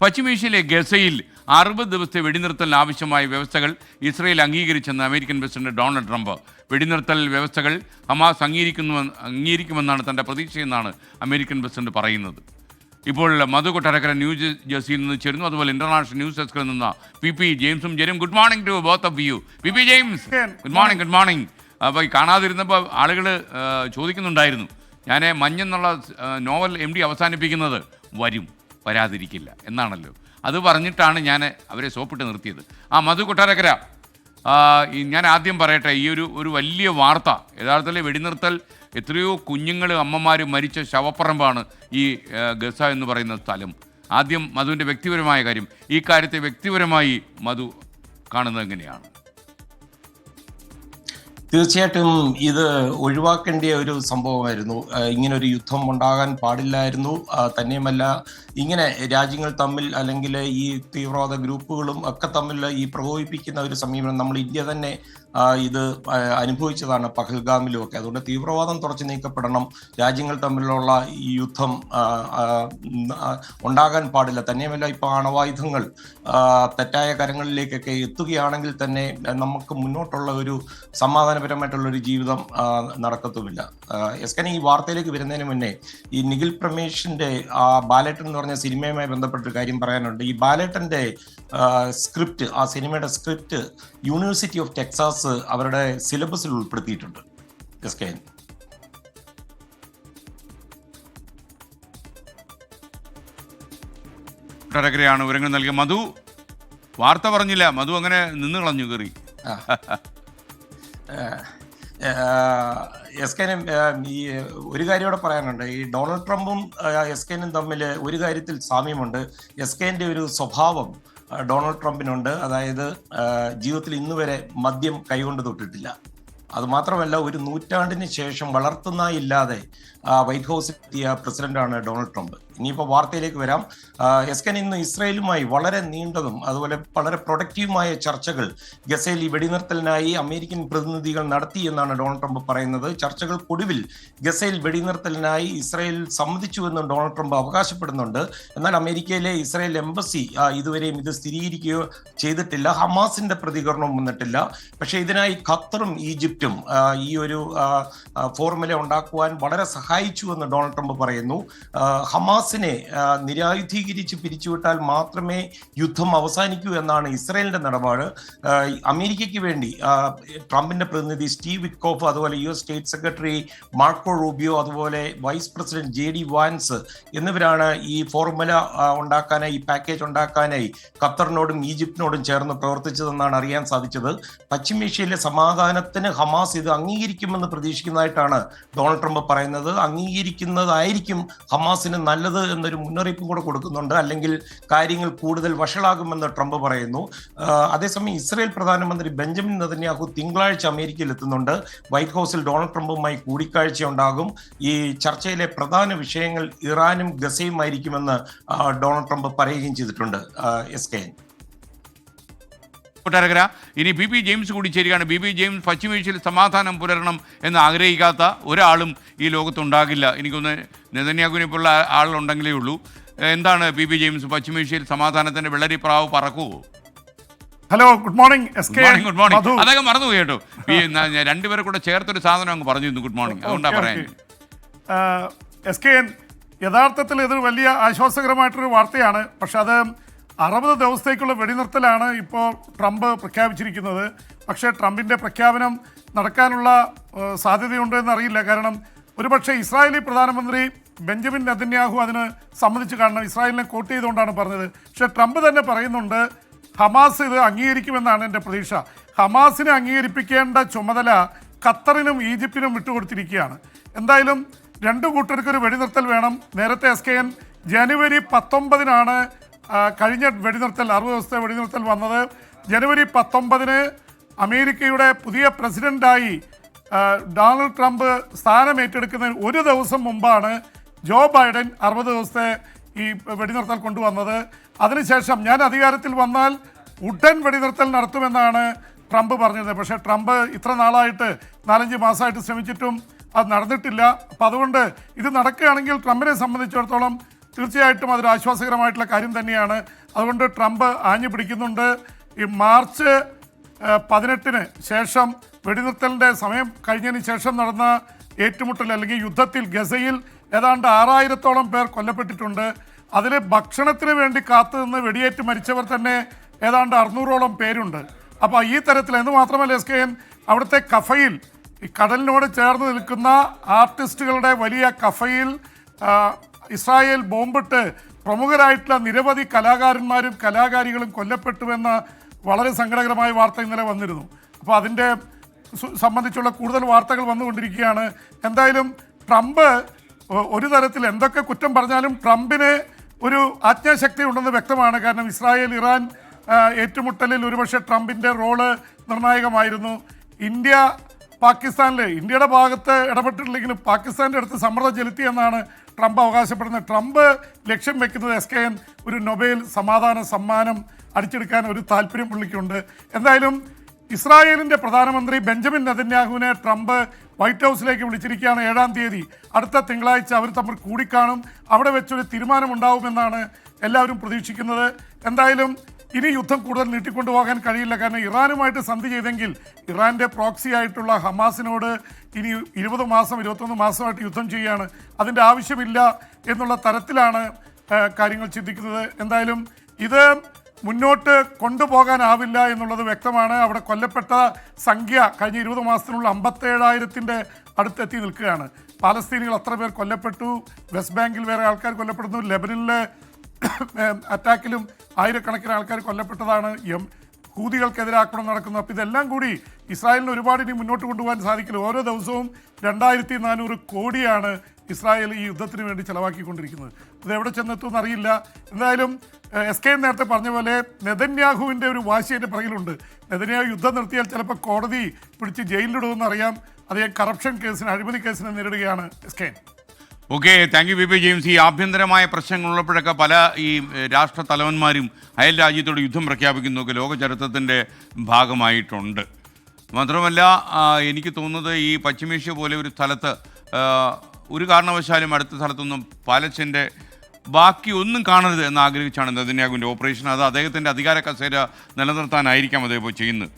പശ്ചിമേഷ്യയിലെ ഗസയിൽ 60 ദിവസത്തെ വെടിനിർത്തലിന് ആവശ്യമായ വ്യവസ്ഥകൾ ഇസ്രയേൽ അംഗീകരിച്ചെന്ന് അമേരിക്കൻ പ്രസിഡന്റ് ഡൊണാൾഡ് ട്രംപ്. വെടിനിർത്തൽ വ്യവസ്ഥകൾ ഹമാസ് അംഗീകരിക്കുമെന്നാണ് തൻ്റെ പ്രതീക്ഷയെന്നാണ് അമേരിക്കൻ പ്രസിഡന്റ് പറയുന്നത്. ഇപ്പോൾ മധു കൊട്ടാരക്കര ന്യൂ ജേഴ്സിയിൽ നിന്ന് ചേരുന്നു. അതുപോലെ ഇന്റർനാഷണൽ ന്യൂസ് ഡെസ്കിൽ നിന്ന് പി ജെയിംസും ചേരും. Good morning to both of you. P James, good morning. അപ്പോൾ കാണാതിരുന്നപ്പോൾ ആളുകൾ ചോദിക്കുന്നുണ്ടായിരുന്നു, ഞാൻ മഞ്ഞെന്നുള്ള നോവൽ MD അവസാനിപ്പിക്കുന്നത് വരാതിരിക്കില്ല എന്നാണല്ലോ. അത് പറഞ്ഞിട്ടാണ് ഞാൻ അവരെ സോപ്പിട്ട് നിർത്തിയത്. മധു കൊട്ടാരക്കര, ഞാൻ ആദ്യം പറയട്ടെ, ഈ ഒരു വലിയ വാർത്ത, യഥാർത്ഥത്തിൽ വെടിനിർത്തൽ, എത്രയോ കുഞ്ഞുങ്ങൾ, അമ്മമാർ മരിച്ച ശവപ്പറമ്പാണ് ഈ ഗസ എന്ന് പറയുന്ന സ്ഥലം. ആദ്യം മധുവിൻ്റെ വ്യക്തിപരമായ കാര്യം, ഈ കാര്യത്തെ വ്യക്തിപരമായി മധു കാണുന്നത് എങ്ങനെയാണ്? തീർച്ചയായിട്ടും ഇത് ഒഴിവാക്കേണ്ട ഒരു സംഭവമായിരുന്നു. ഇങ്ങനൊരു യുദ്ധം ഉണ്ടാകാൻ പാടില്ലായിരുന്നു. തന്നെയുമല്ല, ഇങ്ങനെ രാജ്യങ്ങൾ തമ്മിൽ അല്ലെങ്കിൽ ഈ തീവ്രവാദ ഗ്രൂപ്പുകളും ഒക്കെ തമ്മിൽ ഈ പ്രകോപിപ്പിക്കുന്ന ഒരു സമീപനം നമ്മൾ ഇന്ത്യ തന്നെ ഇത് അനുഭവിച്ചതാണ് പഹൽഗാമിലും ഒക്കെ. അതുകൊണ്ട് തീവ്രവാദം തുടച്ചു നീക്കപ്പെടണം. രാജ്യങ്ങൾ തമ്മിലുള്ള ഈ യുദ്ധം ഉണ്ടാകാൻ പാടില്ല. തന്നെയുമല്ല, ഇപ്പോൾ അണവായുധങ്ങൾ തെറ്റായ കരങ്ങളിലേക്കൊക്കെ എത്തുകയാണെങ്കിൽ തന്നെ നമുക്ക് മുന്നോട്ടുള്ള ഒരു സമാധാനപരമായിട്ടുള്ളൊരു ജീവിതം നടക്കത്തുമില്ല. എസ്കൻ, ഈ വാർത്തയിലേക്ക് വരുന്നതിന് മുന്നേ ഈ നിഖിൽ പ്രമേഷിന്റെ ബാലേട്ടൻ എന്ന് പറഞ്ഞ സിനിമയുമായി ബന്ധപ്പെട്ടൊരു കാര്യം പറയാനുണ്ട്. ഈ ബാലേട്ടന്റെ സ്ക്രിപ്റ്റ്, ആ സിനിമയുടെ സ്ക്രിപ്റ്റ് യൂണിവേഴ്സിറ്റി ഓഫ് ടെക്സാസ് അവരുടെ സിലബസിൽ ഉൾപ്പെടുത്തിയിട്ടുണ്ട്. എസ്കൻ, കൊട്ടാരക്കരയാണ് വിവരങ്ങൾ നൽകിയ മധു. വാർത്ത പറഞ്ഞില്ല, മധു അങ്ങനെ നിന്ന് കളഞ്ഞു കയറി. എസ്കനും ഈ ഒരു കാര്യം ഇവിടെ പറയാനുണ്ട്. ഈ ഡൊണാൾഡ് ട്രംപും എസ്കനും തമ്മിൽ ഒരു കാര്യത്തിൽ സാമ്യമുണ്ട്. എസ്കന്റെ ഒരു സ്വഭാവം ഡൊണാൾഡ് ട്രംപിനുണ്ട്. അതായത് ജീവിതത്തിൽ ഇന്നുവരെ മദ്യം കൈകൊണ്ട് തൊട്ടിട്ടില്ല. അതുമാത്രമല്ല, ഒരു നൂറ്റാണ്ടിന് ശേഷം വളർത്തുന്നായില്ലാതെ വൈറ്റ് ഹൗസിൽ എത്തിയ പ്രസിഡന്റാണ് ഡൊണാൾഡ് ട്രംപ്. ഇനിയിപ്പോൾ വാർത്തയിലേക്ക് വരാം. എസ്കൻ ഇന്ന് ഇസ്രായേലുമായി വളരെ നീണ്ടതും അതുപോലെ വളരെ പ്രൊഡക്റ്റീവുമായ ചർച്ചകൾ ഗസയിൽ ഈ വെടിനിർത്തലിനായി അമേരിക്കൻ പ്രതിനിധികൾ നടത്തി എന്നാണ് ഡൊണാൾഡ് ട്രംപ് പറയുന്നത്. ചർച്ചകൾക്കൊടുവിൽ ഗസയിൽ വെടിനിർത്തലിനായി ഇസ്രായേൽ സമ്മതിച്ചുവെന്നും ഡൊണാൾഡ് ട്രംപ് അവകാശപ്പെടുന്നുണ്ട്. എന്നാൽ അമേരിക്കയിലെ ഇസ്രായേൽ എംബസി ഇതുവരെയും ഇത് സ്ഥിരീകരിക്കുകയോ ചെയ്തിട്ടില്ല. ഹമാസിന്റെ പ്രതികരണവും വന്നിട്ടില്ല. പക്ഷേ ഇതിനായി ഖത്തറും ഈജിപ്തും ഈ ഒരു ഫോർമുല ഉണ്ടാക്കുവാൻ വളരെ സഹായിച്ചുവെന്ന് ഡൊണാൾഡ് ട്രംപ് പറയുന്നു. ഹമാസിനെ നിരായുധീകരിച്ച് പിരിച്ചുവിട്ടാൽ മാത്രമേ യുദ്ധം അവസാനിക്കൂ എന്നാണ് ഇസ്രായേലിന്റെ നിലപാട്. അമേരിക്കയ്ക്ക് വേണ്ടി ട്രംപിന്റെ പ്രതിനിധി സ്റ്റീവ് വിറ്റ്കോഫ്, അതുപോലെ US state secretary Marco Rubio, അതുപോലെ വൈസ് പ്രസിഡന്റ് JD വാൻസ് എന്നിവരാണ് ഈ ഫോർമുല ഉണ്ടാക്കാനായി, ഈ പാക്കേജ് ഉണ്ടാക്കാനായി ഖത്തറിനോടും ഈജിപ്തിനോടും ചേർന്ന് പ്രവർത്തിച്ചതെന്നാണ് അറിയാൻ സാധിച്ചത്. പശ്ചിമേഷ്യയിലെ സമാധാനത്തിന് ഹമാസ് ഇത് അംഗീകരിക്കുമെന്ന് പ്രതീക്ഷിക്കുന്നതായിട്ടാണ് ഡൊണാൾഡ് ട്രംപ് പറയുന്നത്. അംഗീകരിക്കുന്നതായിരിക്കും ഹമാസിന് നല്ലത് എന്നൊരു മുന്നറിയിപ്പും കൂടെ കൊടുക്കുന്നുണ്ട്. അല്ലെങ്കിൽ കാര്യങ്ങൾ കൂടുതൽ വഷളാകുമെന്ന് ട്രംപ് പറയുന്നു. അതേസമയം ഇസ്രായേൽ പ്രധാനമന്ത്രി ബെഞ്ചമിൻ നെതന്യാഹു തിങ്കളാഴ്ച അമേരിക്കയിൽ എത്തുന്നുണ്ട്. വൈറ്റ് ഹൗസിൽ ഡൊണാൾഡ് ട്രംപുമായി കൂടിക്കാഴ്ച ഉണ്ടാകും. ഈ ചർച്ചയിലെ പ്രധാന വിഷയങ്ങൾ ഇറാനും ഗസയുമായിരിക്കുമെന്ന് ഡൊണാൾഡ് ട്രംപ് പറയുകയും ചെയ്തിട്ടുണ്ട്. SK. കൊട്ടാരക്കര, ഇനി പി ജെയിംസ് കൂടി ചേരുകയാണ്. പി ജെയിംസ്, പശ്ചിമേഷ്യയിൽ സമാധാനം പുലരണം എന്ന് ആഗ്രഹിക്കാത്ത ഒരാളും ഈ ലോകത്തുണ്ടാകില്ല. എനിക്കൊന്ന് നെതന്യാഹുവിനെ പോലുള്ള ആളുണ്ടെങ്കിലേ ഉള്ളൂ. എന്താണ് പി ജെയിംസ്, പശ്ചിമേഷ്യയിൽ സമാധാനത്തിന്റെ വെള്ളരിപ്രാവ് പറക്കുമോ? Hello, good morning. Good morning. അതൊക്കെ മറന്നുപോയി കേട്ടോ. രണ്ടുപേരെ കൂടെ ചേർത്തൊരു സാധനം അങ്ങ് പറഞ്ഞിരുന്നു ഗുഡ് മോർണിംഗ്. അതുകൊണ്ടാണ് പറയാൻ. SKN, യഥാർത്ഥത്തിൽ ഇതൊരു വലിയ ആശ്വാസകരമായിട്ടൊരു വാർത്തയാണ്. പക്ഷെ അത് 60 ദിവസത്തേക്കുള്ള വെടിനിർത്തലാണ് ഇപ്പോൾ ട്രംപ് പ്രഖ്യാപിച്ചിരിക്കുന്നത്. പക്ഷേ ട്രംപിൻ്റെ പ്രഖ്യാപനം നടക്കാനുള്ള സാധ്യതയുണ്ടോ എന്നറിയില്ല. കാരണം ഒരുപക്ഷെ ഇസ്രായേലി പ്രധാനമന്ത്രി ബെഞ്ചമിൻ നെതന്യാഹു അതിന് സമ്മതിച്ച് കാണണം. ഇസ്രായേലിനെ കോട്ട് ചെയ്തുകൊണ്ടാണ് പറഞ്ഞത്. പക്ഷേ ട്രംപ് തന്നെ പറയുന്നുണ്ട് ഹമാസ് ഇത് അംഗീകരിക്കുമെന്നാണ് എൻ്റെ പ്രതീക്ഷ. ഹമാസിനെ അംഗീകരിപ്പിക്കേണ്ട ചുമതല ഖത്തറിനും ഈജിപ്തിനും വിട്ടുകൊടുത്തിരിക്കുകയാണ്. എന്തായാലും രണ്ടു കൂട്ടർക്കൊരു വെടിനിർത്തൽ വേണം. നേരത്തെ SKN ജനുവരി 19 കഴിഞ്ഞ വെടിനിർത്തൽ, 60 ദിവസത്തെ വെടിനിർത്തൽ വന്നത്. ജനുവരി 19 അമേരിക്കയുടെ പുതിയ പ്രസിഡന്റായി ഡൊണാൾഡ് ട്രംപ് സ്ഥാനമേറ്റെടുക്കുന്നതിന് ഒരു ദിവസം മുമ്പാണ് ജോ ബൈഡൻ 60 ദിവസത്തെ ഈ വെടിനിർത്തൽ കൊണ്ടുവന്നത്. അതിനുശേഷം ഞാൻ അധികാരത്തിൽ വന്നാൽ ഉടൻ വെടിനിർത്തൽ നടത്തുമെന്നാണ് ട്രംപ് പറഞ്ഞത്. പക്ഷേ ട്രംപ് ഇത്ര നാളായിട്ട് 4-5 മാസമായിട്ട് ശ്രമിച്ചിട്ടും അത് നടന്നിട്ടില്ല. അപ്പം അതുകൊണ്ട് ഇത് നടക്കുകയാണെങ്കിൽ ട്രംപിനെ സംബന്ധിച്ചിടത്തോളം തീർച്ചയായിട്ടും അതൊരു ആശ്വാസകരമായിട്ടുള്ള കാര്യം തന്നെയാണ്. അതുകൊണ്ട് ട്രംപ് ആഞ്ഞു പിടിക്കുന്നുണ്ട്. ഈ മാർച്ച് 18 ശേഷം വെടിനിർത്തലിൻ്റെ സമയം കഴിഞ്ഞതിന് ശേഷം നടന്ന ഏറ്റുമുട്ടൽ അല്ലെങ്കിൽ യുദ്ധത്തിൽ ഗസയിൽ ഏതാണ്ട് 6000-ഓളം പേർ കൊല്ലപ്പെട്ടിട്ടുണ്ട്. അതിൽ ഭക്ഷണത്തിന് വേണ്ടി കാത്തുനിന്ന് വെടിയേറ്റ് മരിച്ചവർ തന്നെ ഏതാണ്ട് 600-ഓളം പേരുണ്ട്. അപ്പോൾ ഈ തരത്തിൽ എന്ന് മാത്രമല്ല SKN അവിടുത്തെ കഫയിൽ ഈ കടലിനോട് ചേർന്ന് നിൽക്കുന്ന ആർട്ടിസ്റ്റുകളുടെ വലിയ കഫയിൽ ഇസ്രായേൽ ബോംബിട്ട് പ്രമുഖരായിട്ടുള്ള നിരവധി കലാകാരന്മാരും കലാകാരികളും കൊല്ലപ്പെട്ടുവെന്ന വളരെ സങ്കടകരമായ വാർത്ത ഇന്നലെ വന്നിരുന്നു. അപ്പോൾ അതിൻ്റെ സംബന്ധിച്ചുള്ള കൂടുതൽ വാർത്തകൾ വന്നുകൊണ്ടിരിക്കുകയാണ്. എന്തായാലും ട്രംപ് ഒരു തരത്തിൽ എന്തൊക്കെ കുറ്റം പറഞ്ഞാലും ട്രംപിന് ഒരു ആജ്ഞാശക്തി ഉണ്ടെന്ന് വ്യക്തമാണ്. കാരണം ഇസ്രായേൽ ഇറാൻ ഏറ്റുമുട്ടലിൽ ഒരുപക്ഷെ ട്രംപിൻ്റെ റോള് നിർണായകമായിരുന്നു. ഇന്ത്യയുടെ ഭാഗത്ത് ഇടപെട്ടിട്ടില്ലെങ്കിലും പാകിസ്ഥാൻ്റെ അടുത്ത് സമ്മർദ്ദം ചെലുത്തിയെന്നാണ് ട്രംപ് അവകാശപ്പെടുന്നത്. ട്രംപ് ലക്ഷ്യം വെക്കുന്നത് SKN ഒരു നൊബേൽ സമാധാന സമ്മാനം അടിച്ചെടുക്കാൻ ഒരു താല്പര്യം പുള്ളിക്കുണ്ട്. എന്തായാലും ഇസ്രായേലിൻ്റെ പ്രധാനമന്ത്രി ബെഞ്ചമിൻ നെതന്യാഹുവിനെ ട്രംപ് വൈറ്റ് ഹൗസിലേക്ക് വിളിച്ചിരിക്കുകയാണ്. 7-ാം തീയതി അടുത്ത തിങ്കളാഴ്ച അവർ തമ്മിൽ കൂടിക്കാണും. അവിടെ വെച്ചൊരു തീരുമാനമുണ്ടാവുമെന്നാണ് എല്ലാവരും പ്രതീക്ഷിക്കുന്നത്. എന്തായാലും ഇനി യുദ്ധം കൂടുതൽ നീട്ടിക്കൊണ്ടുപോകാൻ കഴിയില്ല. കാരണം ഇറാനുമായിട്ട് സന്ധി ചെയ്തെങ്കിൽ ഇറാൻ്റെ പ്രോക്സി ആയിട്ടുള്ള ഹമാസിനോട് ഇനി 21 മാസമായിട്ട് യുദ്ധം ചെയ്യുകയാണ്. അതിൻ്റെ ആവശ്യമില്ല എന്നുള്ള തരത്തിലാണ് കാര്യങ്ങൾ ചിന്തിക്കുന്നത്. എന്തായാലും ഇത് മുന്നോട്ട് കൊണ്ടുപോകാനാവില്ല എന്നുള്ളത് വ്യക്തമാണ്. അവിടെ കൊല്ലപ്പെട്ട സംഖ്യ കഴിഞ്ഞ 20 മാസത്തിനുള്ള 57,000-ൻ്റെ അടുത്തെത്തി നിൽക്കുകയാണ്. പാലസ്തീനികൾ അത്ര പേർ കൊല്ലപ്പെട്ടു. വെസ്റ്റ് ബാങ്കിൽ വേറെ ആൾക്കാർ കൊല്ലപ്പെടുന്നു. ലെബനനിലെ അറ്റാക്കിലും ആയിരക്കണക്കിന് ആൾക്കാർ കൊല്ലപ്പെട്ടതാണ്. ഹൂതികൾക്കെതിരെ ആക്രമണം നടക്കുന്നു. അപ്പോൾ ഇതെല്ലാം കൂടി ഇസ്രായേലിന് ഒരുപാട് ഇനി മുന്നോട്ട് കൊണ്ടുപോകാൻ സാധിക്കില്ല. ഓരോ ദിവസവും 2400 കോടിയാണ് ഇസ്രായേൽ ഈ യുദ്ധത്തിന് വേണ്ടി ചിലവാക്കിക്കൊണ്ടിരിക്കുന്നത്. ഇത് എവിടെ ചെന്നെത്തുമെന്ന് അറിയില്ല. എന്തായാലും SKN നേരത്തെ പറഞ്ഞ പോലെ നെതന്യാഹുവിൻ്റെ ഒരു വാശി അതിൻ്റെ പുറകിലുണ്ട്. നെതന്യാഹു യുദ്ധം നിർത്തിയാൽ ചിലപ്പോൾ കോടതി പിടിച്ച് ജയിലിലിടുമെന്ന് അറിയാം. അദ്ദേഹം കറപ്ഷൻ കേസിന് അഴിമതി കേസിനെ നേരിടുകയാണ് SKN. Okay, thank you VP James. ഈ ആഭ്യന്തരമായ പ്രശ്നങ്ങളുള്ളപ്പോഴൊക്കെ പല ഈ രാഷ്ട്ര തലവന്മാരും അയൽ രാജ്യത്തോട് യുദ്ധം പ്രഖ്യാപിക്കുന്നതൊക്കെ ലോക ചരിത്രത്തിൻ്റെ ഭാഗമായിട്ടുണ്ട്. മാത്രമല്ല എനിക്ക് തോന്നുന്നത് ഈ പശ്ചിമേഷ്യ പോലെ ഒരു സ്ഥലത്ത് ഒരു കാരണവശാലും അടുത്ത സ്ഥലത്തൊന്നും പാലസ്തീൻ്റെ ബാക്കി ഒന്നും കാണരുത് എന്ന് ആഗ്രഹിച്ചാണ് നെതന്യാഹുവിൻ്റെ ഓപ്പറേഷൻ. അത് അദ്ദേഹത്തിൻ്റെ അധികാര കസേര നിലനിർത്താനായിരിക്കാം അദ്ദേഹം ചെയ്യുന്നത്.